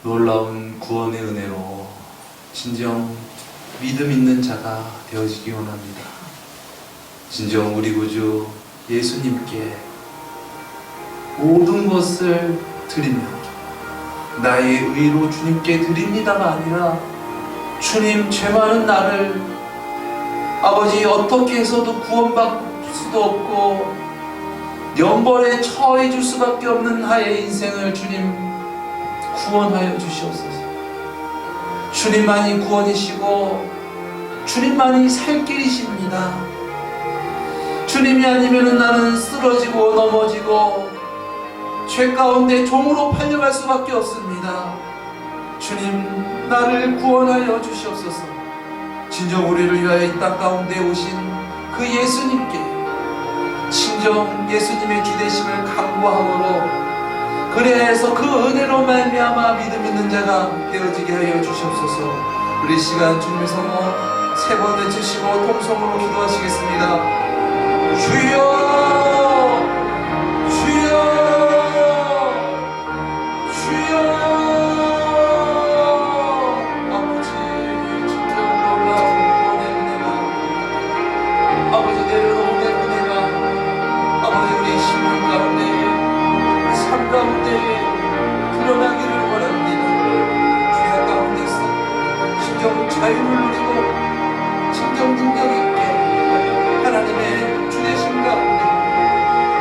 놀라운 구원의 은혜로 진정 믿음 있는 자가 되어지기 원합니다. 진정 우리 구주 예수님께 모든 것을 드리며 나의 의로 주님께 드립니다가 아니라 주님 죄 많은 나를 아버지 어떻게 해서도 구원받을 수도 없고 영벌에 처해 줄 수밖에 없는 나의 인생을 주님 구원하여 주시옵소서. 주님만이 구원이시고 주님만이 살 길이십니다. 주님이 아니면 나는 쓰러지고 넘어지고 죄 가운데 종으로 팔려갈 수밖에 없습니다. 주님 나를 구원하여 주시옵소서. 진정 우리를 위하여 이 땅 가운데 오신 그 예수님께 진정 예수님의 주되심을 간구함으로 그래서 그 은혜로 말미암아 믿음 있는 자가 되어지게 하여 주시옵소서. 우리 시간 주님의 성호 세 번 외치시고 통성으로 기도하시겠습니다. 주여 주여 주여. 아버지 진정 놀라운 구원의 은혜가 아버지 내려놓은 은혜가 아버지 우리 심령 가운데 우리 삶 가운데 드러나기를 원합니다. 죄악 가운데서 진정 자유를 누리고 진정 능력 있게 하나님의 주되심 가운데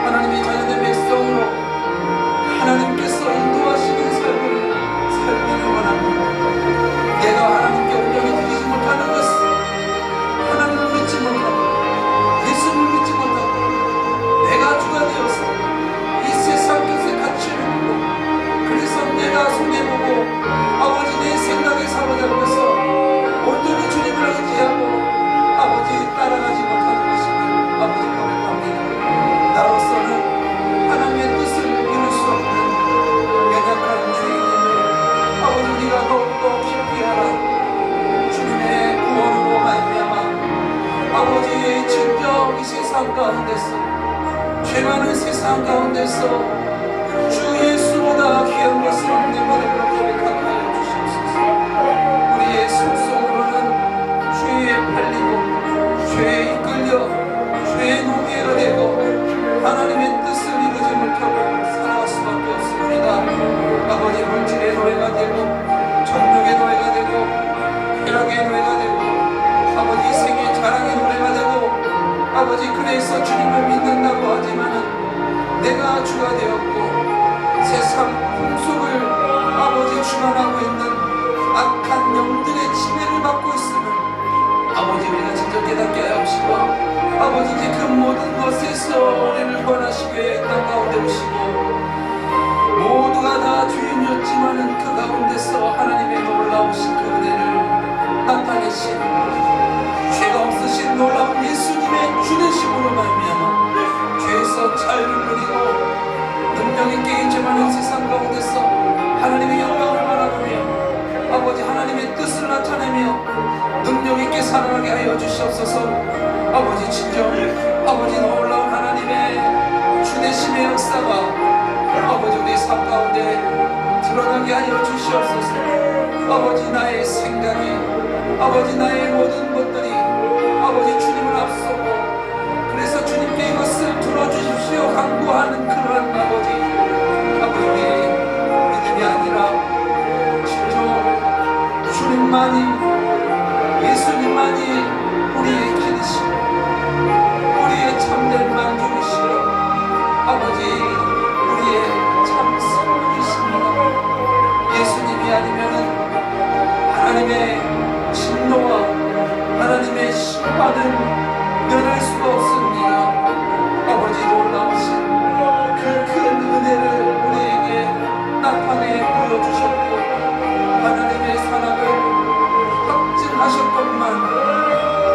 하나님의 자녀된 백성으로 하나님께서 인도하시는 삶을 살기를 원합니다. 내가 하나님께 온전히 드리지 못하는 것은 하나님을 믿지 못하고 예수를 믿지 못하고 내가 주가 되어서 이 세상 끝에 가치를 두고 그래서 내가 손해보고 아버지 내 생각에 사로잡혀서 온전히 주님을 의지하고 아버지 따라가지 못하는 것임을 아버지 고백합니다. 나로서는 하나님의 뜻을 이룰 수 없는 연약한 죄인임을 아버지 우리가 더욱더 깊이 알아 주님의 구원으로 말미암아 아버지의 진정 이 세상 가운데서 죄 많은 세상 가운데서 주 예수보다 귀한 것은 없는 믿음으로 고백하게 하여 주시옵소서. 우리의 숨속으로는 죄에 팔리고 죄에 이끌려 죄의 노예가 되고 하나님의 뜻을 이루지 못하고 살아갈 수밖에 없습니다. 아버지 물질의 노예가 되고 정욕의 노예가 되고 쾌락의 노예가 되고 아버지 생의 자랑의 노예가 되고 아버지 그래서 주님을 믿는다고 하지만은 내가 주가 되었고 세상 풍속을 아버지 주관하고 있는 악한 영들의 지배를 받고 있음을 아버지 우리가 진정 깨닫게 하옵시고 아버지 이제 그 모든 것에서 우리를 권하시게 땅 가운데 오시고 모두가 다 주인이었지만은 그 가운데서 하나님의 놀라우신 그 은혜를 나타내신 죄가 없으신 놀라운 예수님의 주되심으로 말미암아 죄에서 자유를 누리고 능력 있게 있지만은 세상 가운데서 하나님의 영광을 바라보며 아버지 하나님의 뜻을 나타내며 능력 있게 살아가게 하여 주시옵소서. 아버지 진정 아버지 놀라운 하나님의 주되심의 역사가 아버지 우리 삶 가운데 드러나게 하여 주시옵소서. 아버지 나의 생각이 아버지 나의 모든 것들이 아버지 주님을 앞서고 그래서 주님께 이것을 들어주십시오 간구하는 그러한 아버지 우리의 믿음이 아니라 진정 주님만이 예수님만이 우리의 길이시고 우리의 참된 만족이시고 아버지 우리의 참 승리이십니다. 예수님이 아니면은 하나님의 진노와 하나님의 심판을 면할 수가 없습니다. 아버지 놀라우신 그 큰 은혜를 우리에게 나타내 보여주셨고 하나님의 사랑을 확증하셨건만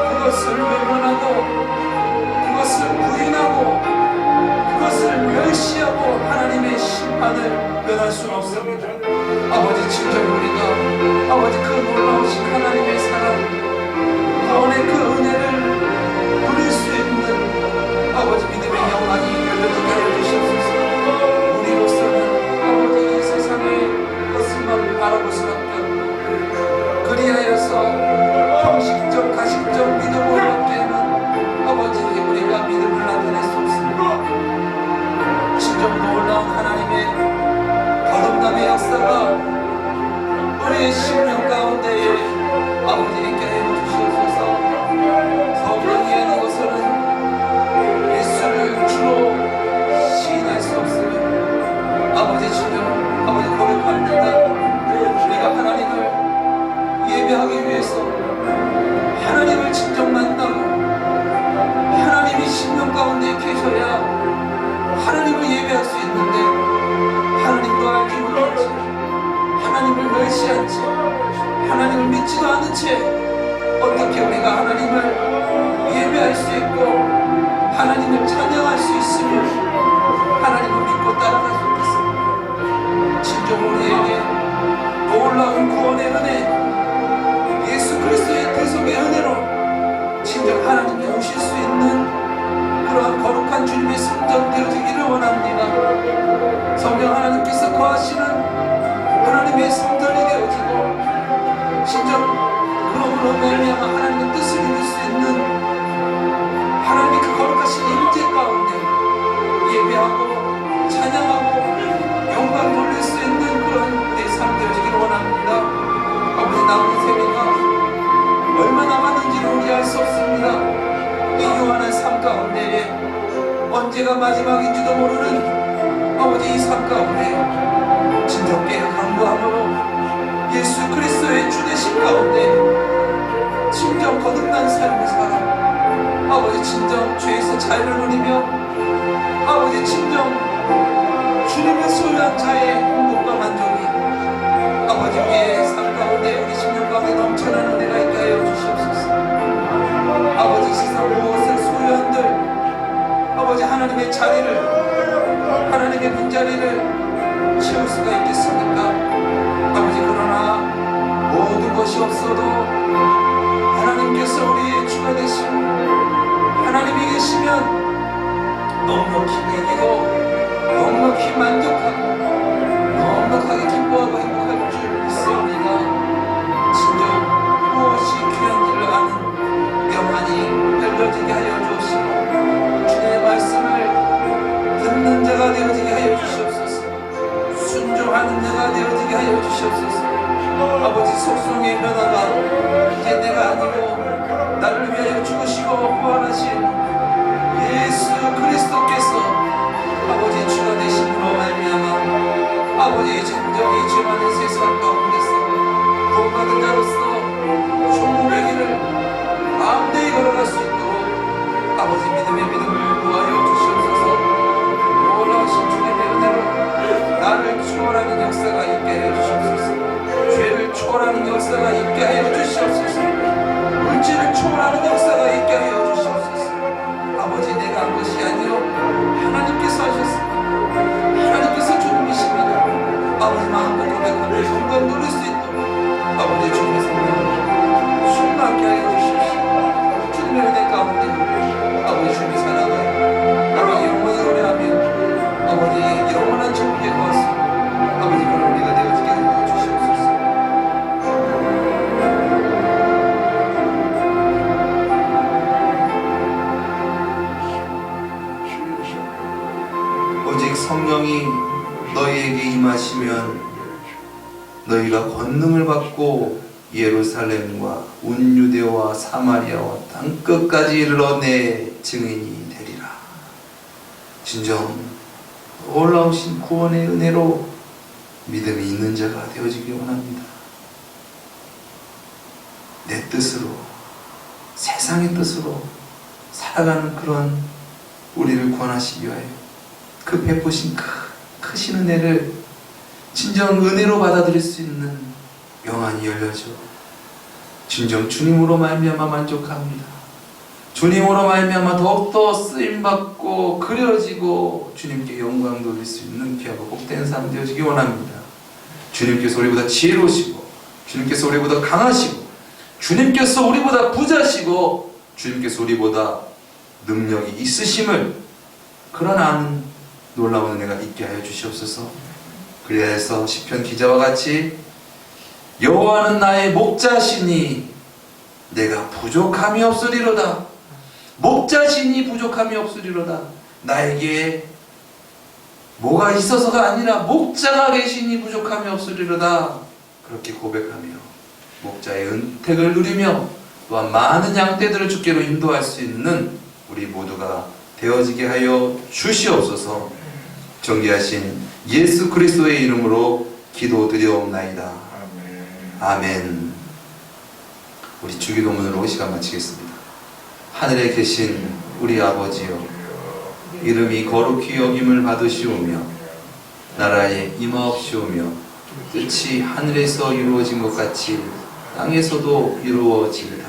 그것을 외면하고 그것을 부인하고 그것을 멸시하고 하나님의 심판을 면할 수는 없습니다. 아버지 진정 우리가 아버지 그 놀라우신 하나님의 사랑 구원의 그 은혜를 누릴 수 있는 아버지 믿음의 영광이 열려지게 하여 주시옵소서. 우리로서는 아버지 이 세상의 것을만 바라볼 수밖에 없고 그리하여서 형식적 가식적 믿음으로 얻기에는 아버지 우리가 믿음을 나타낼 수 없습니다. 진정 놀라운 하나님의 거듭남의 역사가 우리의 심령 가운데에 아버지 있게 하여 주시옵소서. 성경에 나와서는 예수를 주로 시인할 수 없으며 아버지 진정 아버지 고백합니다. 우리가 하나님을 예배하기 위해서 하나님을 진정 만나고 하나님이 심령 가운데 계셔야 하나님을 예배할 수 있는데 하나님도 알지 못한 채 하나님을 멸시한 채 하나님을 믿지도 않은 채 어떻게 우리가 하나님을 예배할 수 있고 하나님을 찬양할 수 있으며 하나님을 믿고 따라갈 수 있겠습니다. 진정 우리에게 놀라운 구원의 은혜, 예수 그리스도의 대속의 은혜로 진정 하나님이 오실 수 있는 그러한 거룩한 주님의 성전 되어지기를 원합니다. 성령 하나님께서 거하시는 하나님의 성전이 되어지고 진정 그러므로 말미암아 하나님의 뜻을 이룰 수 있는 하나님의 그 거룩하신 임재 가운데 예배하고 찬양하고 영광 돌릴 수 있는 그런 내 삶 되어지기를 원합니다. 아버지 남은 세계가 얼마 남았는지를 우리 알 수 없습니다. 이 유한한 삶 가운데 언제가 마지막인지도 모르는 아버지 이 삶 가운데 진정 깨어 강구함으로 예수 그리스도의 주 되신 가운데 진정 거듭난 삶을 살아 아버지 진정 죄에서 자유를 누리며 아버지 진정 주님을 소유한 자의 행복과 만족이 아버지 우리의 삶 가운데 우리 심령 가운데 넘쳐나는 은혜가 있게 하여 주시옵소서. 아버지 세상 무엇을 소유한들 아버지 하나님의 자리를 하나님의 빈자리를 채울 수가 있겠습니까? 아버지 그러나 모든 것이 없어도 하나님께서 우리의 주가 되시고 하나님이 계시면 넉넉히 누리고 넉넉히 만족하고 넉넉하게 기뻐하고 행복할 줄 믿습니다. 진정 무엇이 귀한지를 아는 영안이 열려지게 하여 주시고 주님의 말씀을 듣는 자가 되어지게 하여 주시옵소서. 순종하는 자가 되어지게 하여 주시옵소서. 아버지 속성의 변화가 이제 내가 아니고 나를 위하여 죽으시고 부활하신 예수 그리스도께서 아버지 주가 되심으로 말미암아 아버지 진정이 죄 많은 세상 가운데서 구원받은 자로서 천국의 길을 마음대히 걸어갈 수 있도록 아버지 믿음의 믿음을 구하여 주시옵소서. 놀라우신 주님의 은혜로 나를 초월하는 역사가 있게 하여 주시옵소서. 죄를 초월하는 역사가 있게 하여 주시옵소서. 물질을 초월하는 역사가 있게 하여 주시옵소서. 아버지 내가 한 것이 아니요 하나님께서 하셨습니다. 하나님께서 주님이십니다. 아버지 마음껏 고백하며 영광 누릴 수 있도록 아버지 주님의 성령을 충만케 하여 주십시오. 주님의 은혜 가운데 아버지 주님이 살아가요. 아버지 영원히 노래하며 아버지 영원한 천국에 가서 아버지 그런 우리가 되어지게 하여 주시옵소서. 오직 성령이 너희에게 임하시면 너희가 권능을 받고 예루살렘과 온 유대와 사마리아와 땅끝까지 이르러 내 증인이 되리라. 진정 놀라우신 구원의 은혜로 믿음이 있는 자가 되어지기 원합니다. 내 뜻으로 세상의 뜻으로 살아가는 그런 우리를 구원하시기 위하여 그 베푸신 크신 은혜를 진정 은혜로 받아들일 수 있는 영안이 열려져 진정 주님으로 말미암아 만족합니다. 주님으로 말미암아 더욱더 쓰임받고 그려지고 주님께 영광 돌릴 수 있는 귀하고 복된 삶 되어지기 원합니다. 주님께서 우리보다 지혜로우시고 주님께서 우리보다 강하시고 주님께서 우리보다 부자시고 주님께서 우리보다 능력이 있으심을 그런 아는 놀라운 은혜가 있게 하여 주시옵소서. 그래서 시편 기자와 같이 여호와는 나의 목자시니 내가 부족함이 없으리로다. 목자시니 부족함이 없으리로다. 나에게 뭐가 있어서가 아니라 목자가 계시니 부족함이 없으리로다. 그렇게 고백하며 목자의 은택을 누리며 또한 많은 양떼들을 주께로 인도할 수 있는 우리 모두가 되어지게 하여 주시옵소서. 존귀하신 예수 그리스도의 이름으로 기도드리옵나이다. 아멘. 우리 주기도문으로 시간 마치겠습니다. 하늘에 계신 우리 아버지여, 이름이 거룩히 여김을 받으시오며 나라에 임하옵시오며 뜻이 하늘에서 이루어진 것 같이 땅에서도 이루어지리라.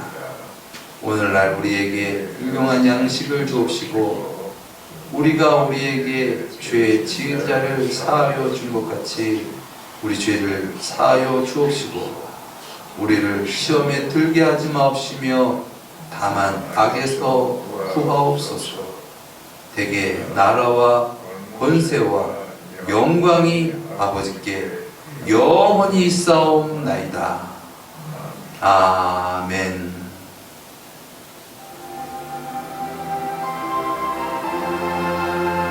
오늘날 우리에게 훌륭한 양식을 주옵시고 우리가 우리에게 죄 지은 자를 사하여 준 것 같이 우리 죄를 사하여 주옵시고 우리를 시험에 들게 하지 마옵시며 다만 악에서 구하옵소서. 대개 나라와 권세와 영광이 아버지께 영원히 있사옵나이다. 아멘.